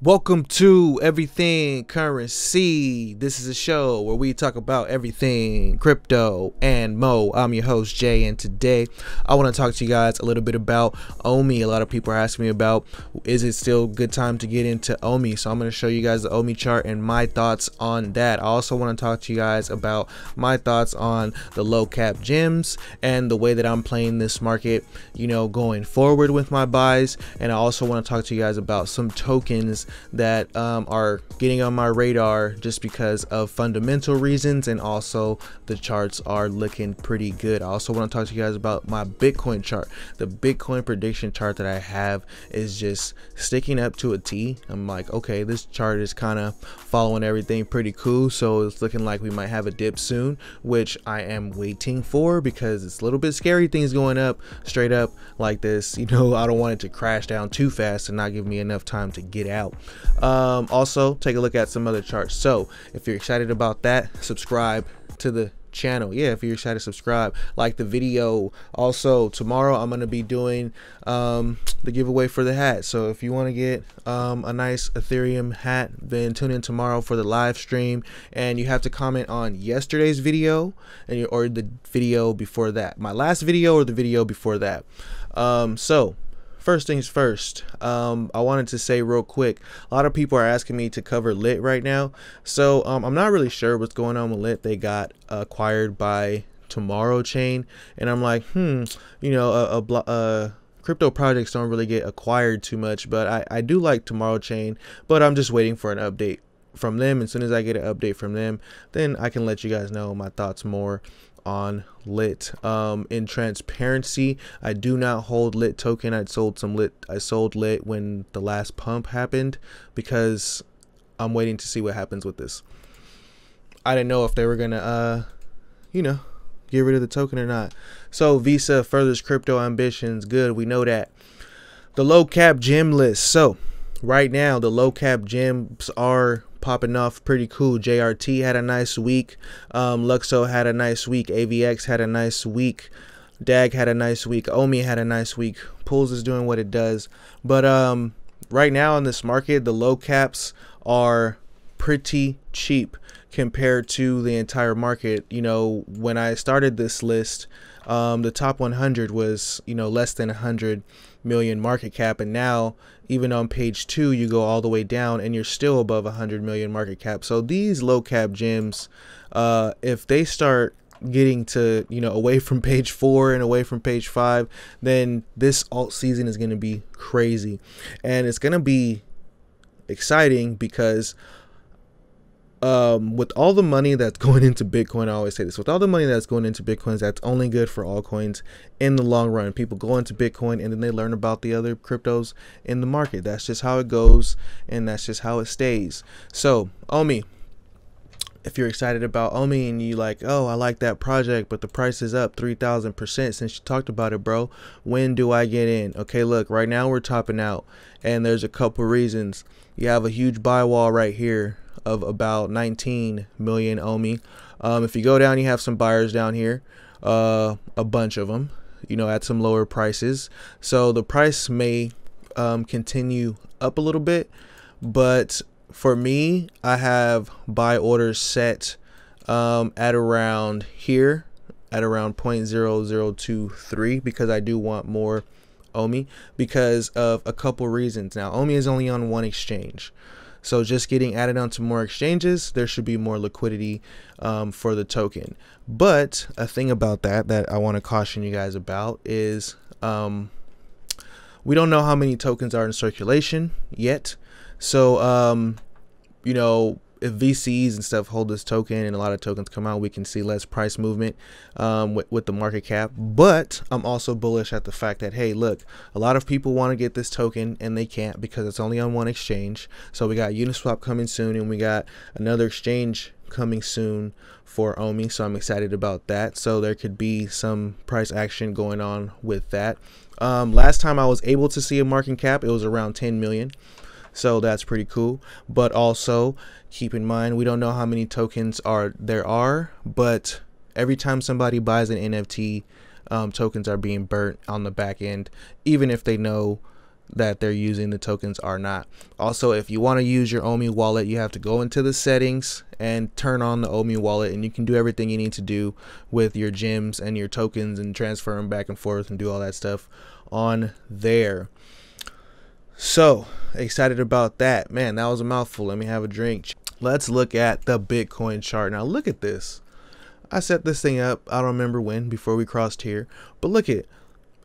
Welcome to Everything Currency. This is a show where we talk about everything crypto and mo. I'm your host Jay, and today I want to talk to you guys a little bit about OMI. A lot of people are asking me about, is it still a good time to get into OMI? So I'm going to show you guys the OMI chart and my thoughts on that. I also want to talk to you guys about my thoughts on the low cap gems and the way that I'm playing this market, going forward with my buys. And I also want to talk to you guys about some tokens that are getting on my radar just because of fundamental reasons, and also the charts are looking pretty good. I also want to talk to you guys about my Bitcoin chart. The Bitcoin prediction chart that I have is just sticking up to a T. I'm like, okay, this chart is kind of following everything pretty cool, so it's looking like we might have a dip soon, which I am waiting for because it's a little bit scary, things going up straight up like this. I don't want it to crash down too fast and not give me enough time to get out. Also take a look at some other charts. So if you're excited about that, subscribe to the channel. If you're excited, subscribe, like the video. Also tomorrow I'm going to be doing the giveaway for the hat, so if you want to get a nice Ethereum hat, then tune in tomorrow for the live stream, and you have to comment on yesterday's video or the video before that, my last video or the video before that. So first things first, I wanted to say real quick, a lot of people are asking me to cover Lit right now. So I'm not really sure what's going on with Lit. They got acquired by Tomorrow Chain, and I'm like, crypto projects don't really get acquired too much, but I do like Tomorrow Chain, but I'm just waiting for an update from them. As soon as I get an update from them, then I can let you guys know my thoughts more on Lit. In transparency, I do not hold Lit token. I sold Lit when the last pump happened because I'm waiting to see what happens with this. I didn't know if they were gonna get rid of the token or not. So Visa furthers crypto ambitions. Good, we know that. The low cap gem list. So right now the low cap gems are popping off pretty cool. JRT had a nice week, Luxo had a nice week, AVX had a nice week, Dag had a nice week, OMI had a nice week. Pools is doing what it does, but right now in this market the low caps are pretty cheap compared to the entire market. When I started this list, the top 100 was less than 100 million market cap, and now even on page 2 you go all the way down and you're still above 100 million market cap. So these low cap gems, if they start getting to away from page 4 and away from page 5, then this alt season is going to be crazy, and it's going to be exciting because with all the money that's going into Bitcoin, I always say this, with all the money that's going into Bitcoins, that's only good for altcoins in the long run. People go into Bitcoin and then they learn about the other cryptos in the market. That's just how it goes, and that's just how it stays. So OMI, if you're excited about OMI and you like, oh, I like that project, but the price is up 3,000% since you talked about it, bro, when do I get in? Okay, look, right now we're topping out, and there's a couple reasons. You have a huge buy wall right here of about 19 million OMI. If you go down, you have some buyers down here, a bunch of them, at some lower prices. So the price may continue up a little bit, but for me, I have buy orders set at around here, at around 0.0023, because I do want more OMI because of a couple reasons. Now, OMI is only on one exchange, so just getting added onto more exchanges, there should be more liquidity for the token. But a thing about that I want to caution you guys about is we don't know how many tokens are in circulation yet. So if VCs and stuff hold this token and a lot of tokens come out, we can see less price movement with the market cap. But I'm also bullish at the fact that, hey, look, a lot of people want to get this token and they can't because it's only on one exchange. So we got Uniswap coming soon, and we got another exchange coming soon for OMI, so I'm excited about that. So there could be some price action going on with that. Last time I was able to see a market cap, it was around 10 million. So that's pretty cool. But also keep in mind, we don't know how many tokens there are, but every time somebody buys an NFT, tokens are being burnt on the back end, even if they know that they're using the tokens are not. Also, if you want to use your OMI wallet, you have to go into the settings and turn on the OMI wallet, and you can do everything you need to do with your gems and your tokens and transfer them back and forth and do all that stuff on there. So excited about that, man. That was a mouthful. Let me have a drink. Let's look at the Bitcoin chart. Now look at this. I set this thing up, I don't remember when, before we crossed here, but look at,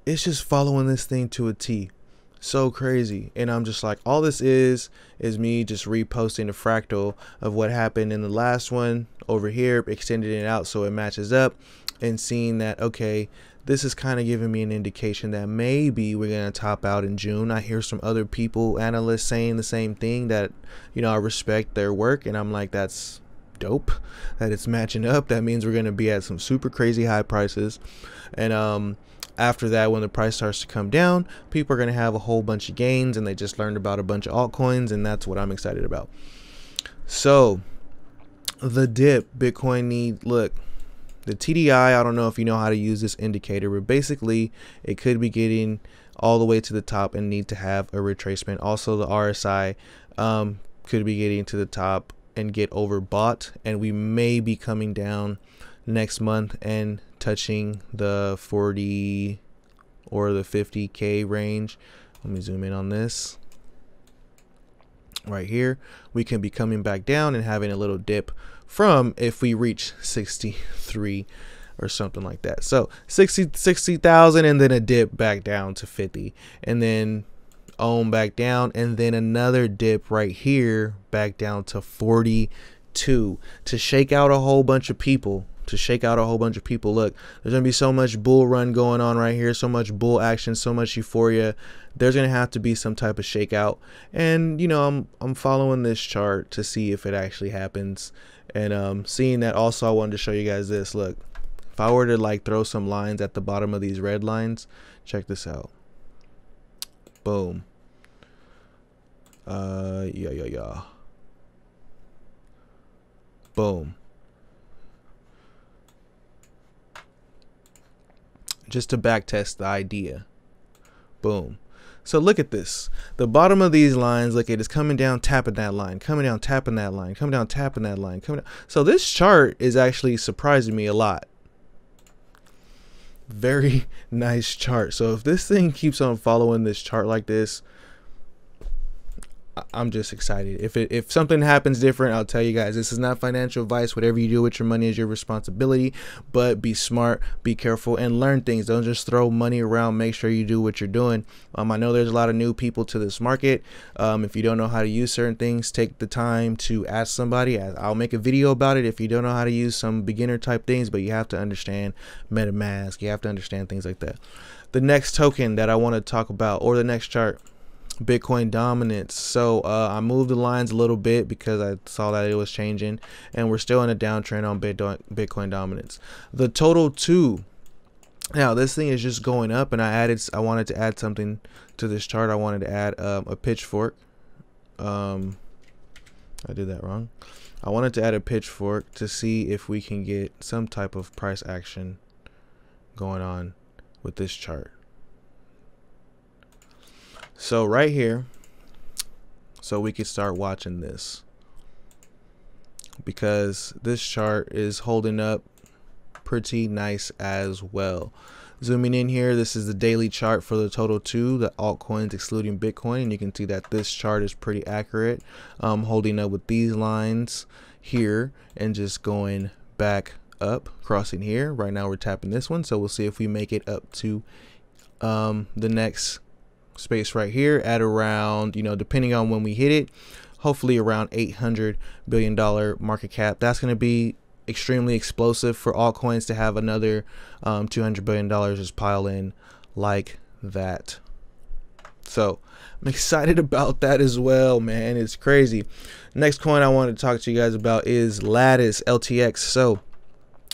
it's just following this thing to a T. So crazy. And I'm just like, all this is me just reposting a fractal of what happened in the last one over here, extending it out so it matches up, and seeing that, okay, this is kind of giving me an indication that maybe we're going to top out in June. I hear some other people, analysts, saying the same thing, that, you know, I respect their work, and I'm like, that's dope that it's matching up. That means we're going to be at some super crazy high prices, and after that, when the price starts to come down, people are going to have a whole bunch of gains, and they just learned about a bunch of altcoins, and that's what I'm excited about. So the dip, Bitcoin need, look, the TDI, I don't know if you know how to use this indicator, but basically it could be getting all the way to the top and need to have a retracement. Also, the RSI could be getting to the top and get overbought, and we may be coming down next month and touching the 40 or the 50k range. Let me zoom in on this right here. We can be coming back down and having a little dip from, if we reach 63 or something like that. So 60,000 and then a dip back down to 50, and then back down, and then another dip right here back down to 42 to shake out a whole bunch of people. Look, there's gonna be so much bull run going on right here, so much bull action, so much euphoria. There's gonna have to be some type of shakeout, and you know, I'm following this chart to see if it actually happens. And seeing that, also I wanted to show you guys this. Look, if I were to like throw some lines at the bottom of these red lines, check this out. Boom. Yeah. Boom. Just to back test the idea. Boom. So look at this. The bottom of these lines, look, it is coming down, tapping that line, coming down, tapping that line, coming down, tapping that line, coming down. So this chart is actually surprising me a lot. Very nice chart. So if this thing keeps on following this chart like this, I'm just excited. If something happens different, I'll tell you guys. This is not financial advice. Whatever you do with your money is your responsibility, but be smart, be careful, and learn things. Don't just throw money around. Make sure you do what you're doing. I know there's a lot of new people to this market. If you don't know how to use certain things, take the time to ask somebody. I'll make a video about it if you don't know how to use some beginner type things, but you have to understand MetaMask. You have to understand things like that. The next token that I want to talk about, or the next chart, Bitcoin dominance. So I moved the lines a little bit because I saw that it was changing, and we're still in a downtrend on Bitcoin dominance. The total 2. Now this thing is just going up, and I wanted to add something to this chart. I wanted to add a pitchfork. I did that wrong. I wanted to add a pitchfork to see if we can get some type of price action going on with this chart. So right here, so we could start watching this, because this chart is holding up pretty nice as well. Zooming in here, this is the daily chart for the total 2, the altcoins excluding Bitcoin, and you can see that this chart is pretty accurate, holding up with these lines here and just going back up, crossing here. Right now we're tapping this one, so we'll see if we make it up to the next space right here at around, you know, depending on when we hit it, hopefully around $800 billion market cap. That's going to be extremely explosive for altcoins to have another $200 billion just pile in like that. So I'm excited about that as well, man. It's crazy. Next coin I wanted to talk to you guys about is Lattice, LTX. So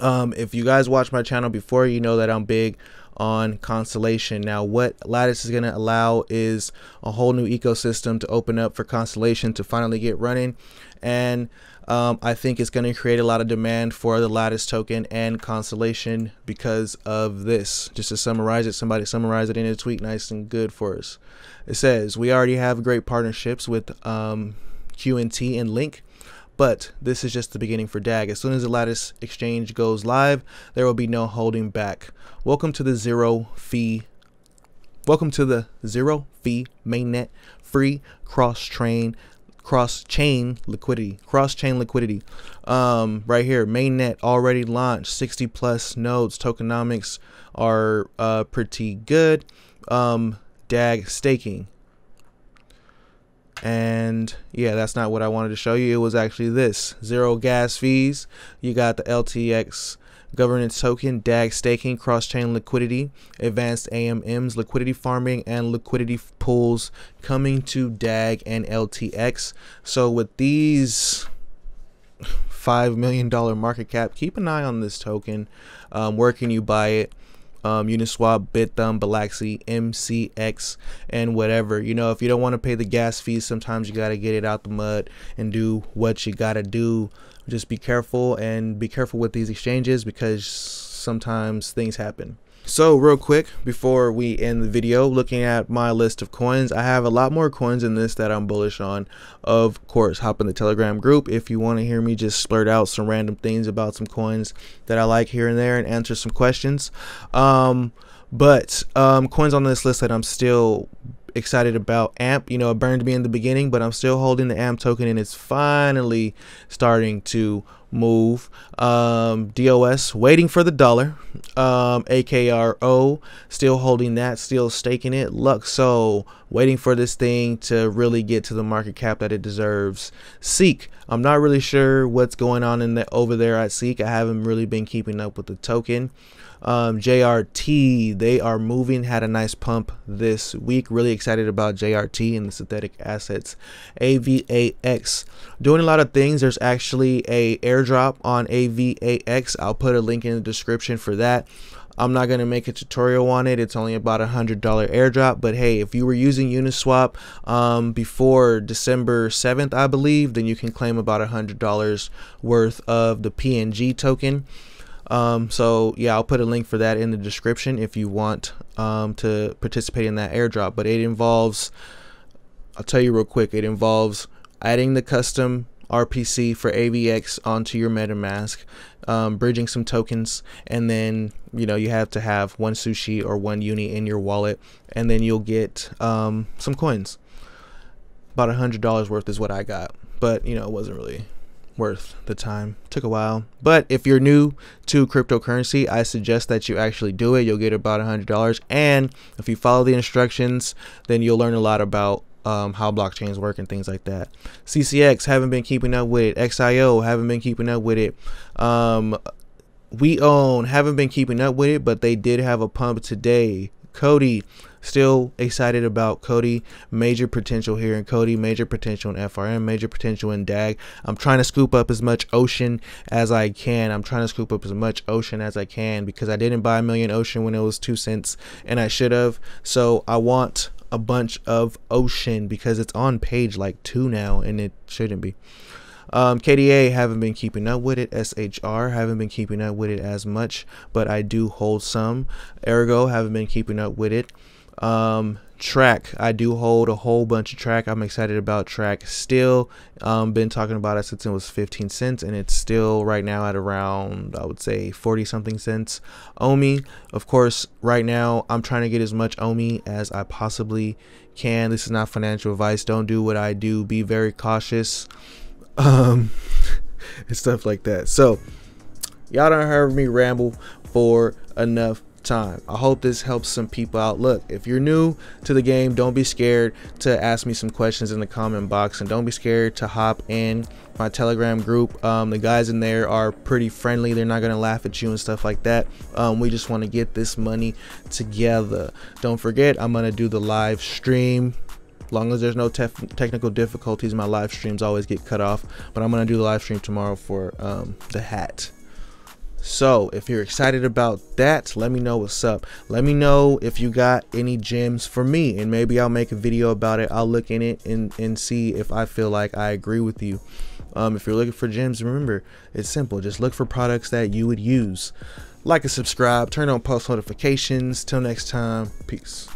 if you guys watch my channel before, you know that I'm big on Constellation. Now what Lattice is going to allow is a whole new ecosystem to open up for Constellation to finally get running, and I think it's going to create a lot of demand for the Lattice token and Constellation because of this. Just to summarize it, somebody summarized it in a tweet nice and good for us. It says, we already have great partnerships with QNT and Link, but this is just the beginning for DAG. As soon as the Lattice exchange goes live, there will be no holding back. Welcome to the zero fee mainnet free cross-chain liquidity. Right here, mainnet already launched, 60 plus nodes. Tokenomics are pretty good. DAG staking. And yeah, that's not what I wanted to show you. It was actually this: zero gas fees. You got the LTX governance token, DAG staking, cross-chain liquidity, advanced AMMs, liquidity farming, and liquidity pools coming to DAG and LTX. So with these $5 million market cap, keep an eye on this token. Where can you buy it? Uniswap, Bithumb, Lyxe, MCX, and whatever. You know, if you don't want to pay the gas fees, sometimes you got to get it out the mud and do what you got to do. Just be careful, and be careful with these exchanges because sometimes things happen. So real quick before we end the video, looking at my list of coins, I have a lot more coins in this that I'm bullish on. Of course, hop in the Telegram group if you want to hear me just splurt out some random things about some coins that I like here and there and answer some questions. Coins on this list that I'm still excited about: AMP. You know, it burned me in the beginning, but I'm still holding the AMP token, and it's finally starting to move. DOS, waiting for the dollar. AKRO, still holding that, still staking it. Luxo, waiting for this thing to really get to the market cap that it deserves. Seek, I'm not really sure what's going on over there at Seek. I haven't really been keeping up with the token. JRT, they are moving, had a nice pump this week. Really excited about JRT and the synthetic assets. AVAX, doing a lot of things. There's actually a airdrop on AVAX. I'll put a link in the description for that. I'm not going to make a tutorial on it. It's only about $100 airdrop, but hey, if you were using Uniswap before December 7th, I believe, then you can claim about $100 worth of the PNG token. So yeah, I'll put a link for that in the description if you want to participate in that airdrop. But it involves, I'll tell you real quick, it involves adding the custom RPC for AVX onto your MetaMask, bridging some tokens, and then you know you have to have one sushi or one uni in your wallet, and then you'll get some coins. About $100 worth is what I got, but you know it wasn't really worth the time. Took a while. But if you're new to cryptocurrency, I suggest that you actually do it. You'll get about $100, and if you follow the instructions, then you'll learn a lot about how blockchains work and things like that. CCX, haven't been keeping up with it. XIO, haven't been keeping up with it. We own, haven't been keeping up with it, but they did have a pump today. Cody, still excited about Cody. Major potential here in Cody, major potential in FRM, major potential in DAG. I'm trying to scoop up as much ocean as I can. Because I didn't buy a million ocean when it was 2 cents, and I should have. So I want a bunch of ocean because it's on page like 2 now, and it shouldn't be. KDA, haven't been keeping up with it. SHR, haven't been keeping up with it as much, but I do hold some. Ergo, haven't been keeping up with it. Trac, I do hold a whole bunch of Trac. I'm excited about Trac still. Been talking about it since it was 15 cents, and it's still right now at around, I would say, 40 something cents. OMI, of course, right now I'm trying to get as much OMI as I possibly can. This is not financial advice. Don't do what I do. Be very cautious. And stuff like that. So y'all don't heard me ramble for enough time. I hope this helps some people out. Look, if you're new to the game, don't be scared to ask me some questions in the comment box, and don't be scared to hop in my Telegram group. The guys in there are pretty friendly. They're not gonna laugh at you and stuff like that. We just want to get this money together. Don't forget, I'm gonna do the live stream. Long as there's no technical difficulties, my live streams always get cut off, but I'm gonna do the live stream tomorrow for the hat. So if you're excited about that, let me know what's up. Let me know if you got any gems for me, and maybe I'll make a video about it. I'll look in it and see if I feel like I agree with you. If you're looking for gems, remember, it's simple. Just look for products that you would use. Like and subscribe, turn on post notifications. Till next time, peace.